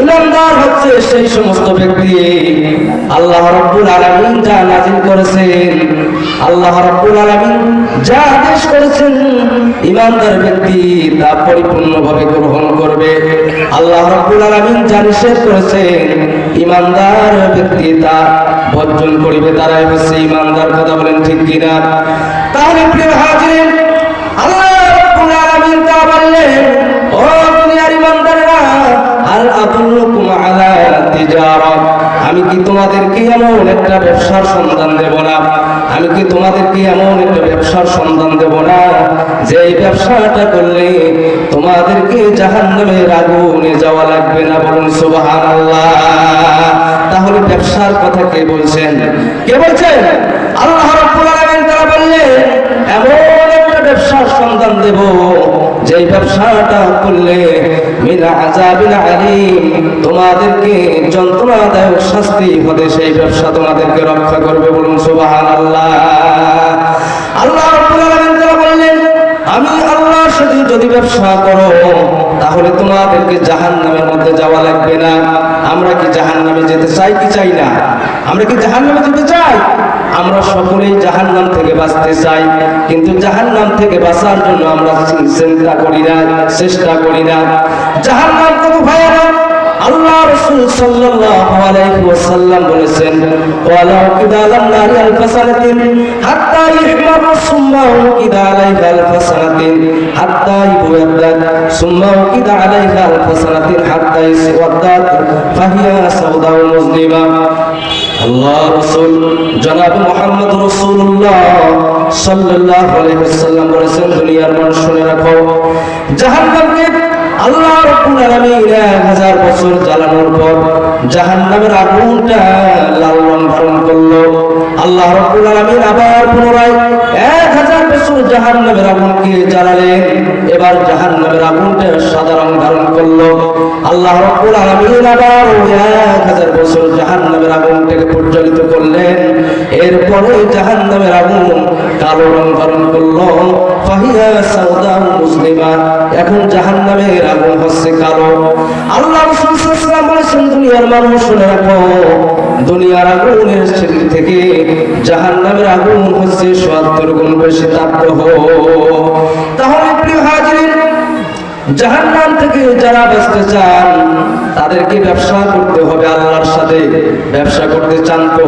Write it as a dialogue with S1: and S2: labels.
S1: ইমানদার হচ্ছে সেই সমস্ত ব্যক্তি আল্লাহ রাব্বুল আলামিন যা নাযিল করেছেন, আল্লাহ রাব্বুল আলামিন যা আদেশ করেছেন, ইমানদার ব্যক্তি তা পরিপূর্ণভাবে গ্রহণ করবে। আল্লাহ রাব্বুল আলামিন যা নিষেধ করেছেন, ইমানদার ব্যক্তি তা বর্জন করিবে। তারাই হচ্ছে ইমানদার। কথা বলেন ঠিক কিনা? তাহলে প্রিয় হাজিরিন, আল্লাহ রাব্বুল আলামিন তা বললেন, ও দুনিয়ার ইমানদাররা, আল আদুল্লুকুম আলা তিজারা, আমি কি তোমাদেরকে এমন একটা ব্যবসার সন্ধান দেব না? আমি কি তোমাদেরকে এমন একটা ব্যবসার সন্ধান দেব না যে এই ব্যবসাটা করলে তোমাদেরকে জাহান্নামের আগুনে যাওয়া লাগবে না? বলুন সুবহানাল্লাহ। তাহলে ব্যবসার কথা কে বলছেন? কে বলছেন? আল্লাহ রাব্বুল আলামিন। তারা বললেন, এমন একটা ব্যবসার সন্ধান দেব যে ব্যবসাটা করলে মিনা আযাবিন আলীম, তোমাদেরকে যন্ত্রণাদায়ক শাস্তি হতে সেই ব্যবসা তোমাদেরকে রক্ষা করবে। বলুন সুবহানাল্লাহ। আল্লাহ রাব্বুল আলামিন তারা বললেন, আমি আল্লাহর সাথে যদি ব্যবসা করো তাহলে তোমাদেরকে জাহান্নামের মধ্যে যাওয়া লাগবে না। আমরা কি জাহান্নামে যেতে চাই কি চাই না? আমরা কি জাহান্নামে যেতে চাই? আমরা সকলেই জাহান্নাম থেকে বাঁচতে চাই, কিন্তু জাহান্নাম থেকে বাঁচার জন্য আমরা চিন্তা করি না, চেষ্টা করি না। জাহান্নাম কত ভয়ানক! আল্লাহ রাসূল সাল্লাল্লাহু আলাইহি ওয়াসাল্লাম বলেছেন, ওয়ালাউ কিদালান নারি আলফাসানাতিন হাত্তা ইহমারু সুম্মা উকিদা আলাইহা আলফাসানাতিন হাত্তা ইবয়াদাত সুম্মা উকিদা আলাইহা আলফাসানাতিন হাত্তা ইসওয়াদাত ফাহিয়া সাওদাউ মুজলিমা। আল্লাহ রাসূল জনাব মুহাম্মদ রাসূলুল্লাহ সাল্লাল্লাহু আলাইহি ওয়াসাল্লাম বলেছেন, দুনিয়ার মানুষ শুনে রাখো, জাহান্নামকে আল্লাহ রাব্বুল আলামিন 1000 বছর জ্বালানোর পর জাহান্নামের আগুনটা লাল রং ধারণ করলো। আল্লাহ রাব্বুল আলামিন আবার পুনরায় 1000 বছর জাহান্নামের আগুনকে জ্বালালেন। এবার জাহান্নামের আগুনটা সাদা রং ধারণ করলো। আল্লাহ রাব্বুল আলামিন আবার 1000 বছর জাহান্নামের আগুনটাকে প্রজ্বলিত করলেন। এরপরে জাহান্নামের আগুন কালো রং ধারণ করলো। ফাহিয়া সাওদাউ মুসলিমা, এখন জাহান্নামের আগুন হচ্ছে কালো। আল্লাহ রাসূল সাল্লাল্লাহু আলাইহি ওয়াসাল্লাম বলেছেন, দুনিয়ার মানুষ শুনে রাখো, দুনিয়ার আগুনের থেকে জাহান্নামের আগুন হচ্ছে ৭০ গুণ বেশি তাপ্য। তাহলে প্রিয় হাজিরিন, জাহান্নাম থেকে যারা বাঁচতে চান তাদেরকে ব্যবসা করতে হবে আল্লাহর সাথে। ব্যবসা করতে চান তো?